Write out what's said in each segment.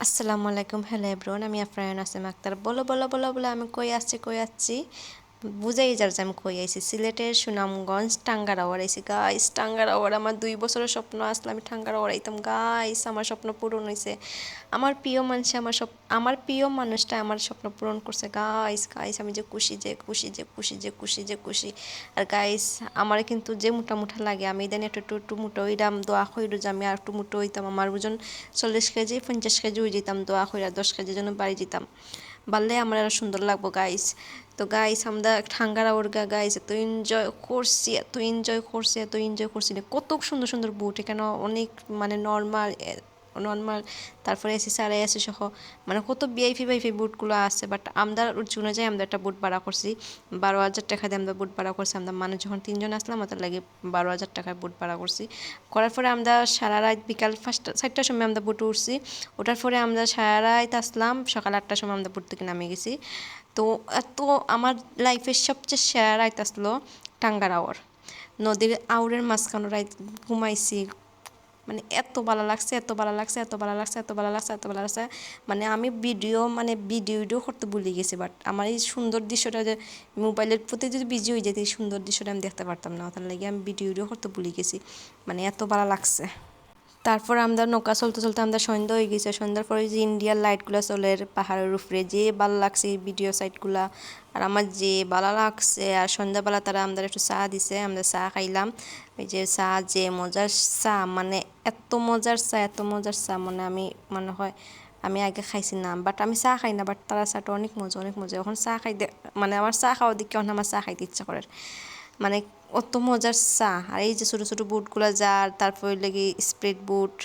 আসসালামু আলাইকুম, hello everyone. আমি আফরান নাসিম আক্তার। বলো বলো বলো বলো, আমি কই আসছি বুঝাই যার যে আমি কই আইছি সিলেটের সুনামগঞ্জ টাঙ্গারাওয়ার আইছি গাইস। টাঙ্গারাওয়ার আমার 2 বছরের স্বপ্ন আসলে আমি টাঙ্গারাওয়ার আইতাম গাইস। আমার স্বপ্ন পূরণ হয়েছে। আমার প্রিয় মানুষ আমার প্রিয় মানুষটা আমার স্বপ্ন পূরণ করছে গাইস। গাইস আমি যে খুশি যে খুশি যে খুশি যে খুশি যে খুশি। আর গাইস আমার কিন্তু যে মোটা মোটা লাগে আমি ইদানি একটু মোটা হইলাম। দোয়া কইরো যে আমি আর একটু মোটা হইতাম। আমার ওজন 40 কেজি 50 কেজি হয়ে যেতাম। দোয়া কইরা 10 কেজির জন্য বাড়ি যেতাম, বাড়লে আমার আরো সুন্দর লাগবো গাইস। তো গাইস আমরা ঠাঙ্গারা ওরগা গাইস এত এনজয় করছি না। কত সুন্দর সুন্দর বুট এখানে অনেক, মানে নর্মাল নর্মাল, তারপরে এসি সারে এসি সহ, মানে কত ভিআইপি বুটগুলো আছে। বাট আমরা চুনে যাই, আমরা একটা বুট ভাড়া করছি 12,000 টাকা দিয়ে। আমরা বুট ভাড়া করছি, আমরা মানে যখন 3 জন আসলাম আমাদের লাগে 12,000 টাকায় বুট ভাড়া করছি। করার পরে আমরা সারা রাত বিকাল 4টার সময় আমরা বুটে উঠছি। ওঠার পরে আমরা সারা রাত আসলাম, সকাল 8টার সময় আমরা বুট থেকে নামে গেছি। তো এত আমার লাইফের সবচেয়ে সেরা রাত আসলো টাঙ্গার আওয়ার। নদীর আউরের মাঝখানে রাত ঘুমাইছি, মানে এত ভালো লাগছে, এত ভালো লাগছে, এত ভালো লাগছে, এত ভালো লাগছে, এত ভালো লাগছে। মানে আমি ভিডিও করতে ভুলে গেছি। বাট আমার এই সুন্দর দৃশ্যটা যে মোবাইলের প্রতি যদি বিজি হয়ে যেত, এই সুন্দর দৃশ্যটা আমি দেখতে পারতাম না। তার লাগে আমি ভিডিও করতে ভুলে গেছি, মানে এত ভালো লাগছে। তারপর আমরা নৌকা চলতে চলতে আমরা সন্ধ্যা হয়ে গেছে। সন্ধ্যার পরে যে ইন্ডিয়ার লাইটগুলো চলে পাহাড়ের উপরে, যে ভালো লাগছে ভিডিও সাইটগুলা। আর আমার যে ভালো লাগছে। আর সন্ধ্যাবেলা তারা আমাদের একটু চা দিছে, আমরা চা খাইলাম। ওই যে চা, যে মজার চা, মানে এত মজার চা, এত মজার চা, মানে আমি মনে হয় আমি আগে খাইছি না। বাট আমি চা খাই না, বাট তারা চাটা অনেক মজা, অনেক মজা। এখন চা খাইতে, মানে আমার চা খাওয়া দিকে আমার চা খাইতে ইচ্ছা করে, মানে অত মজার চা। আর এই যে ছোটো ছোটো বুটগুলা যার, তারপরে লেগে স্প্রিড বুট,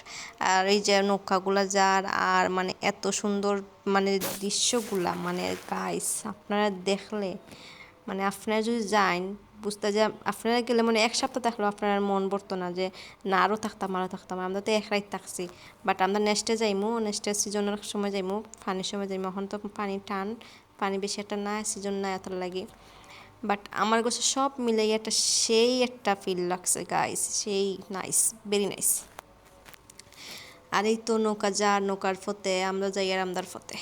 আর এই যে নৌকাগুলা যার, আর মানে এত সুন্দর, মানে দৃশ্যগুলা, মানে গাইস আপনারা দেখলে, মানে আপনারা যদি যান বুঝতে, যে আপনারা গেলে মানে 1 সপ্তাহ থাকলেও আপনার মন ভরতো না যে না আরও থাকতাম। আমরা তো 1 রাত থাকছি। বাট আমরা নেক্সটের সিজনের সময় যাইমু, পানির সময় যাইমু। এখন তো পানি টান, পানি বেশি একটা না, সিজন না এত লাগে। বাট আমার কাছে সব মিলাই একটা সেই একটা ফিল লাগছে গাইস, সেই নাইস, ভেরি নাইস। আর এই তো নৌকা যার, নৌকার ফতে আমরা যাই আর আমদার ফতে।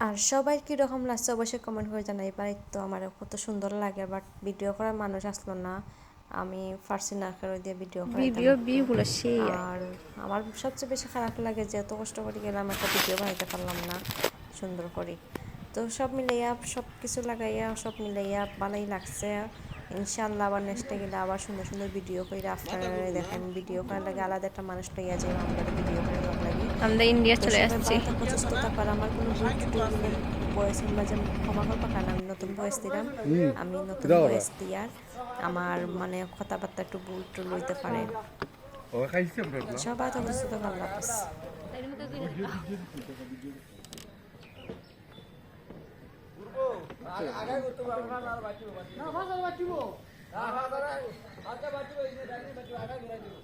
আর সবাই কীরকম লাগছে অবশ্যই কমেন্ট করে জানাইবার। তো আমার কত সুন্দর লাগে, বাট ভিডিও করার মানুষ আসলো না, আমি পারছি না করে দিয়ে ভিডিও করাইতাম একটু। আর আমার সবচেয়ে বেশি খারাপ লাগে যে এত কষ্ট করে গেলাম, একটা ভিডিও বানাইতে পারলাম না সুন্দর করে। তো সব মিলাইয়া, সব কিছু লাগাইয়া, সব মিলাইয়া ভালোই লাগছে। ইনশাআল্লাহ আবার নেক্সটে গেলে আবার সুন্দর সুন্দর ভিডিও করে আপনারা দেখেন। ভিডিও করার লাগে আলাদা একটা মানুষ লইয়া যাই, আমরা ভিডিও করে ভালো লাগে। আমরা ইন্ডিয়া তো চলে সবাই আসছি। ভালো থাকো, সুস্থ থাকো। আর আমার কোনো ভুল ত্রুটি হলে বয়সের মাঝে ক্ষমা করবা, কারণ আমি নতুন বয়স দিলাম। আমি নতুন বয়স দিয়ার আমার মানে কথাবার্তা একটু ভুল টুল হইতে পারে। সবাই থাকো, সুস্থ থাকো, আল্লাহ হাফেজ। আগে করতে পারবো না, আর বাঁচিব না, ভাষা বাঁচিব, হ্যাঁ হ্যাঁ, আগে বাঁচিব, এই যে আগে বাঁচিব, আগে ঘুরাই দিব।